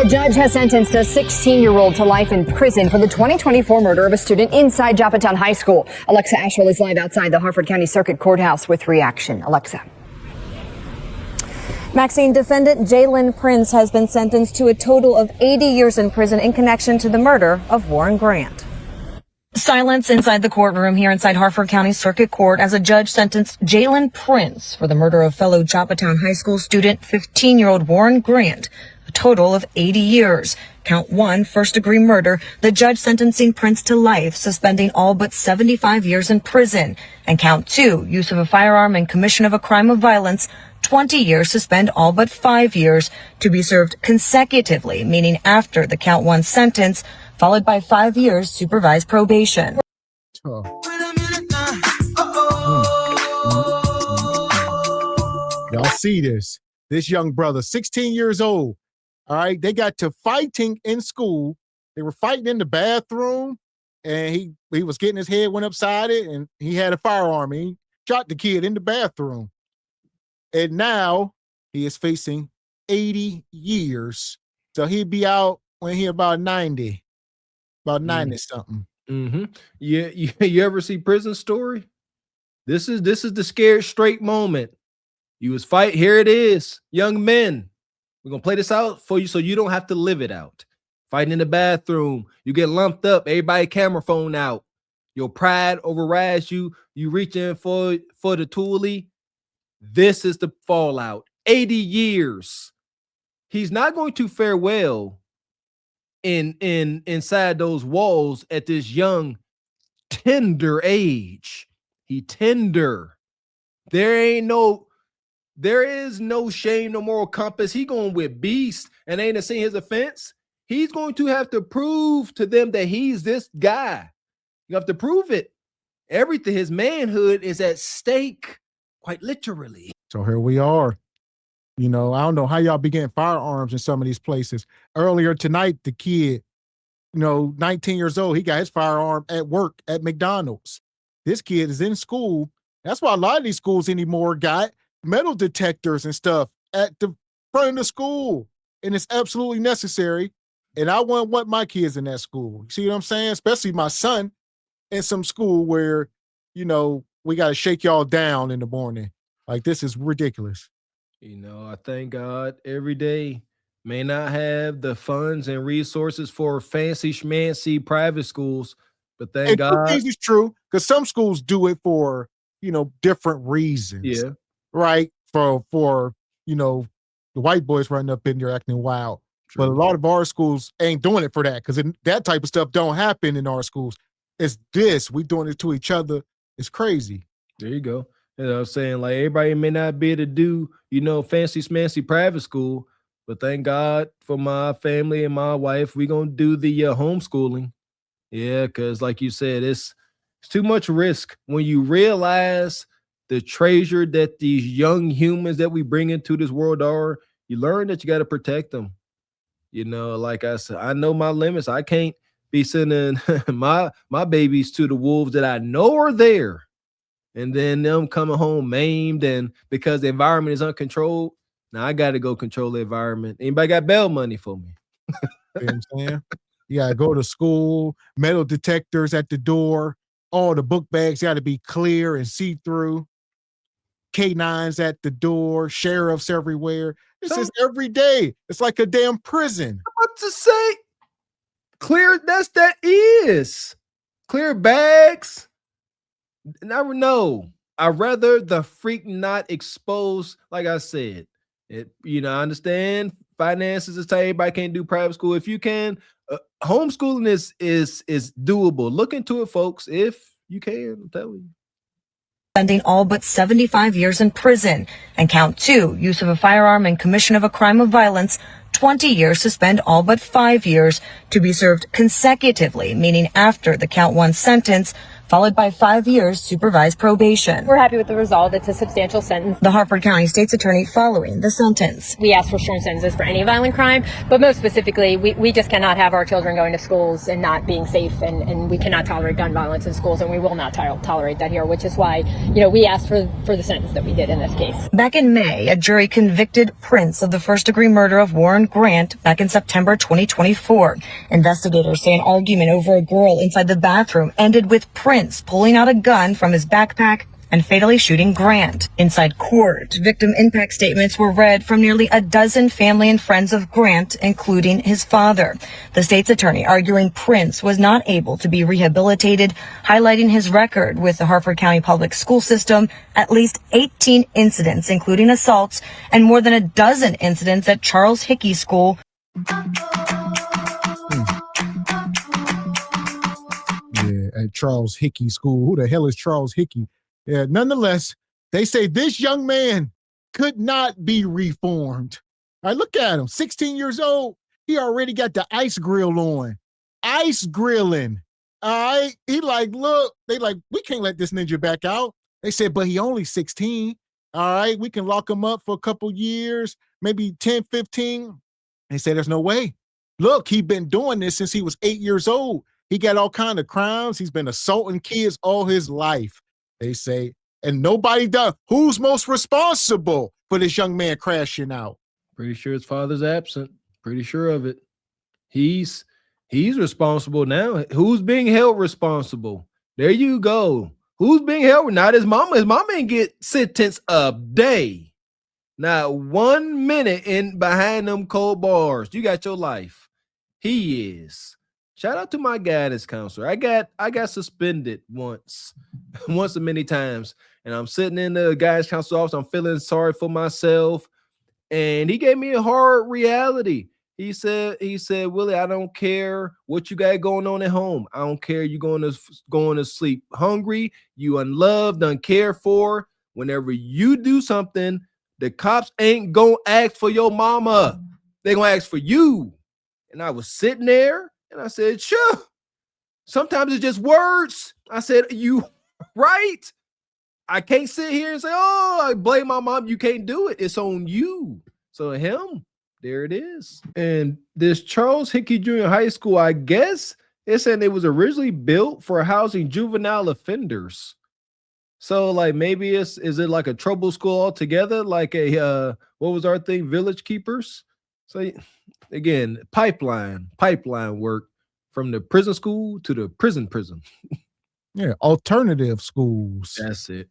A judge has sentenced a 16-year-old to life in prison for the 2024 murder of a student inside Joppatown High School. Alexa Ashwell is live outside the Harford County Circuit Courthouse with reaction. Alexa. Maxine, defendant Jaylen Prince has been sentenced to a total of 80 years in prison in connection to the murder of Warren Grant. Silence inside the courtroom here inside Harford County Circuit Court as a judge sentenced Jaylen Prince for the murder of fellow Joppatown High School student 15-year-old Warren Grant, a total of 80 years. Count 1, first-degree murder, the judge sentencing Prince to life, suspending all but 75 years in prison. And count 2, use of a firearm and commission of a crime of violence, 20 years, suspend all but 5 years, to be served consecutively, meaning after the count 1 sentence, followed by 5 years supervised probation. Oh. Y'all see this young brother, 16 years old. All right, they got to fighting in school. They were fighting in the bathroom, and he was getting his head went upside it, and he had a firearm. And he shot the kid in the bathroom. And now he is facing 80 years. So he'd be out when he about 90. About 90 something. Mm-hmm. Yeah, you ever see Prison Story? This is the scared straight moment. You was fight. Here it is, young men. We're gonna play this out for you so you don't have to live it out. Fighting in the bathroom, you get lumped up. Everybody camera phone out. Your pride overrides you. You reach in for the toolie. This is the fallout. 80 years. He's not going to fare well inside those walls at this young, tender age. He tender. There is no shame, no moral compass. He going with beast and ain't a seen his offense. He's going to have to prove to them that he's this guy. You have to prove it. Everything, his manhood is at stake, quite literally. So here we are. You know, I don't know how y'all be getting firearms in some of these places. Earlier tonight, the kid, 19 years old, he got his firearm at work at McDonald's. This kid is in school. That's why a lot of these schools anymore got metal detectors and stuff at the front of the school. And it's absolutely necessary. And I wouldn't want my kids in that school. You see what I'm saying? Especially my son in some school where, we got to shake y'all down in the morning. Like, this is ridiculous. I thank God every day may not have the funds and resources for fancy schmancy private schools, but thank God. This is true because some schools do it for, different reasons. Yeah. Right. For the white boys running up in there acting wild. True. But a lot of our schools ain't doing it for that because that type of stuff don't happen in our schools. It's this. We doing it to each other. It's crazy. There you go. I'm saying, like, everybody may not be able to do, fancy smancy private school, but thank God for my family and my wife. We're going to do the homeschooling. Yeah, because like you said, it's too much risk when you realize the treasure that these young humans that we bring into this world are. You learn that you got to protect them. Like I said, I know my limits. I can't be sending my babies to the wolves that I know are there. And then them coming home maimed, and because the environment is uncontrolled, now I got to go control the environment. Anybody got bail money for me? You know what I'm saying? You got to go to school, metal detectors at the door, all the book bags got to be clear and see-through, K9s at the door, sheriffs everywhere. This is every day. It's like a damn prison. What to say? Clear, that is. Clear bags. Never know. I'd rather the freak not exposed. Like I said, I understand finances is tight. Everybody can't do private school. If you can, homeschooling is doable. Look into it, folks. If you can, I'm telling you. Spending all but 75 years in prison. And count 2, use of a firearm and commission of a crime of violence, 20 years, suspend all but 5 years, to be served consecutively, meaning after the count 1 sentence, followed by 5 years supervised probation. We're happy with the result. It's a substantial sentence. The Harford County State's Attorney following the sentence. We ask for short sentences for any violent crime, but most specifically, we just cannot have our children going to schools and not being safe, and we cannot tolerate gun violence in schools, and we will not tolerate that here, which is why, we asked for the sentence that we did in this case. Back in May, a jury convicted Prince of the first-degree murder of Warren Warren Grant back in September 2024. Investigators say an argument over a girl inside the bathroom ended with Prince pulling out a gun from his backpack and fatally shooting Grant. Inside court, victim impact statements were read from nearly a dozen family and friends of Grant, including his father. The state's attorney arguing Prince was not able to be rehabilitated, highlighting his record with the Harford County Public School System, at least 18 incidents, including assaults, and more than a dozen incidents at Charles Hickey School. Yeah, at Charles Hickey School. Who the hell is Charles Hickey? Yeah, nonetheless, they say this young man could not be reformed. All right, look at him, 16 years old. He already got the ice grill on. Ice grilling. All right. He like, look, they like, we can't let this ninja back out. They said, but he only 16. All right. We can lock him up for a couple years, maybe 10, 15. They said, there's no way. Look, he's been doing this since he was 8 years old. He got all kind of crimes. He's been assaulting kids all his life. They say, and nobody does. Who's most responsible for this young man crashing out? Pretty sure his father's absent. Pretty sure of it. He's responsible now. Who's being held responsible? There you go. Who's being held? Not his mama. His mama ain't get sentenced a day. Not 1 minute in behind them cold bars. You got your life. He is. Shout out to my guidance counselor. I got suspended once many times. And I'm sitting in the guidance counselor office. I'm feeling sorry for myself. And he gave me a hard reality. He said, Willie, I don't care what you got going on at home. I don't care you going to sleep hungry, you unloved, uncared for. Whenever you do something, the cops ain't gonna ask for your mama. They're gonna ask for you. And I was sitting there and I said, sure. Sometimes it's just words. I said, you right? I can't sit here and say, oh, I blame my mom. You can't do it. It's on you. So him, there it is. And this Charles Hickey Junior High School, I guess it's saying it was originally built for housing juvenile offenders. So like maybe is it like a trouble school altogether? Like a what was our thing? Village Keepers. So again, pipeline work from the prison school to the prison. Yeah, alternative schools. That's it.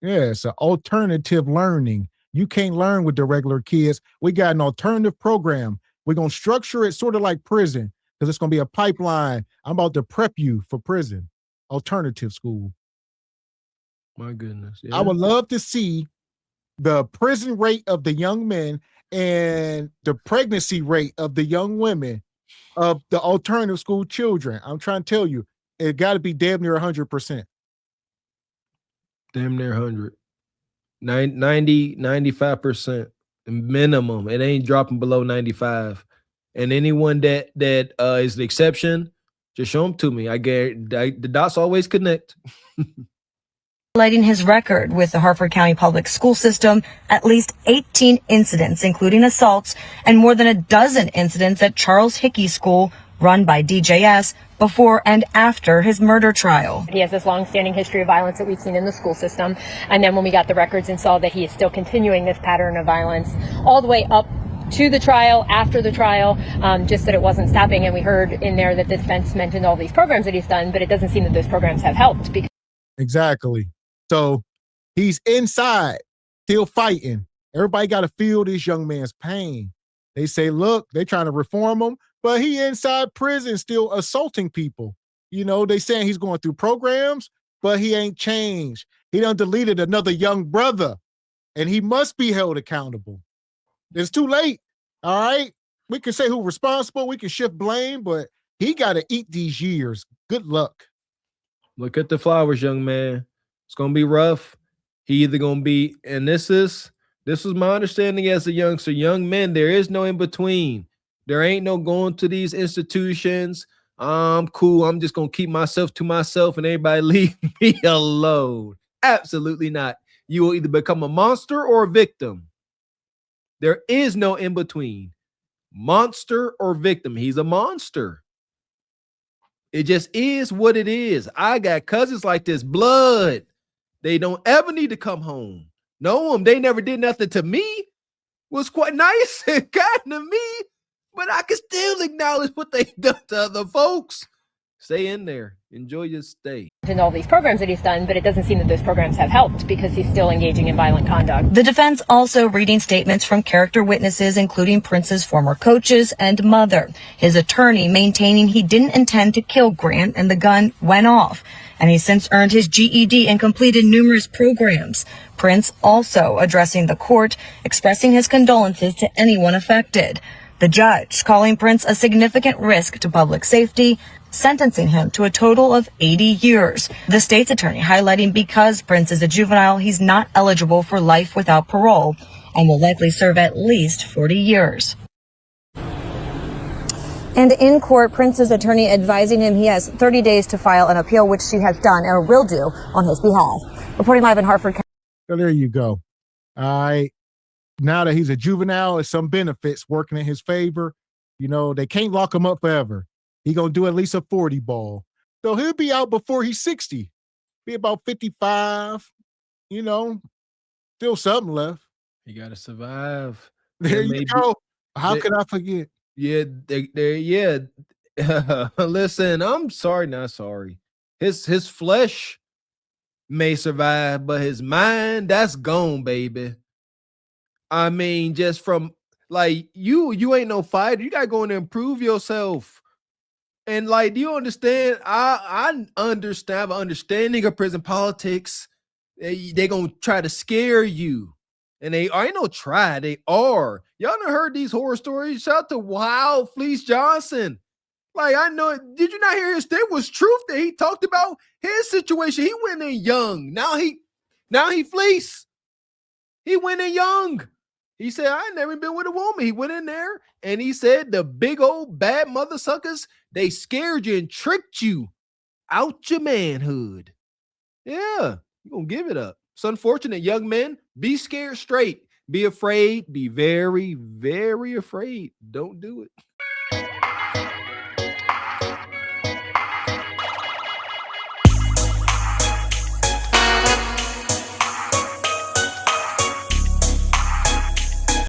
Yeah, it's an alternative learning. You can't learn with the regular kids. We got an alternative program. We're going to structure it sort of like prison because it's going to be a pipeline. I'm about to prep you for prison. Alternative school. My goodness. Yeah. I would love to see the prison rate of the young men and the pregnancy rate of the young women of the alternative school children. I'm trying to tell you, it got to be damn near 100%. Damn near 100. 90, 95% minimum. It ain't dropping below 95. And anyone that is the exception, just show them to me. I guarantee the dots always connect. Highlighting his record with the Harford County Public School System, at least 18 incidents, including assaults, and more than a dozen incidents at Charles Hickey School, run by DJS, before and after his murder trial. He has this long-standing history of violence that we've seen in the school system. And then when we got the records and saw that he is still continuing this pattern of violence all the way up to the trial, after the trial, just that it wasn't stopping. And we heard in there that the defense mentioned all these programs that he's done, but it doesn't seem that those programs have helped. Exactly. So he's inside, still fighting. Everybody got to feel this young man's pain. They say, look, they trying to reform him, but he inside prison still assaulting people. You know, they saying he's going through programs, but he ain't changed. He done deleted another young brother, and he must be held accountable. It's too late, all right? We can say who's responsible. We can shift blame, but he got to eat these years. Good luck. Look at the flowers, young man. It's going to be rough. He either going to be, and this was my understanding as a youngster, young men, there is no in between. There ain't no going to these institutions. I'm cool. I'm just going to keep myself to myself and everybody leave me alone. Absolutely not. You will either become a monster or a victim. There is no in between. Monster or victim. He's a monster. It just is what it is. I got cousins like this, blood. They don't ever need to come home. Know them. They never did nothing to me. was quite nice and kind to me, but I can still acknowledge what they done to other folks. Stay in there. Enjoy your stay. In all these programs that he's done, but it doesn't seem that those programs have helped because he's still engaging in violent conduct. The defense also reading statements from character witnesses, including Prince's former coaches and mother. His attorney maintaining he didn't intend to kill Grant and the gun went off. And he's since earned his GED and completed numerous programs. Prince also addressing the court, expressing his condolences to anyone affected. The judge calling Prince a significant risk to public safety, sentencing him to a total of 80 years. The state's attorney highlighting because Prince is a juvenile, he's not eligible for life without parole and will likely serve at least 40 years. And in court, Prince's attorney advising him he has 30 days to file an appeal, which she has done or will do on his behalf. Reporting live in Harford County. So there you go. All right. Now that he's a juvenile, it's some benefits working in his favor. You know, they can't lock him up forever. He gonna do at least a 40 ball. So he'll be out before he's 60. Be about 55, you know, still something left. You gotta survive. There you go. How could I forget? Yeah, yeah. Listen, I'm sorry, not sorry. His flesh may survive, but his mind, that's gone, baby. I mean, just from like you ain't no fighter. You gotta go in there and prove yourself. And like, do you understand? I understand, have an understanding of prison politics. They gonna try to scare you. And they ain't no try, they are. Y'all done heard these horror stories. Shout out to Wild Fleece Johnson. Like, I know, did you not hear his thing was truth that he talked about his situation? He went in young. Now he fleece. He went in young. He said, I ain't never been with a woman. He went in there and he said the big old bad mother suckers, they scared you and tricked you out your manhood. Yeah, you're gonna give it up. It's unfortunate, young men. Be scared straight. Be afraid. Be very, very afraid. Don't do it.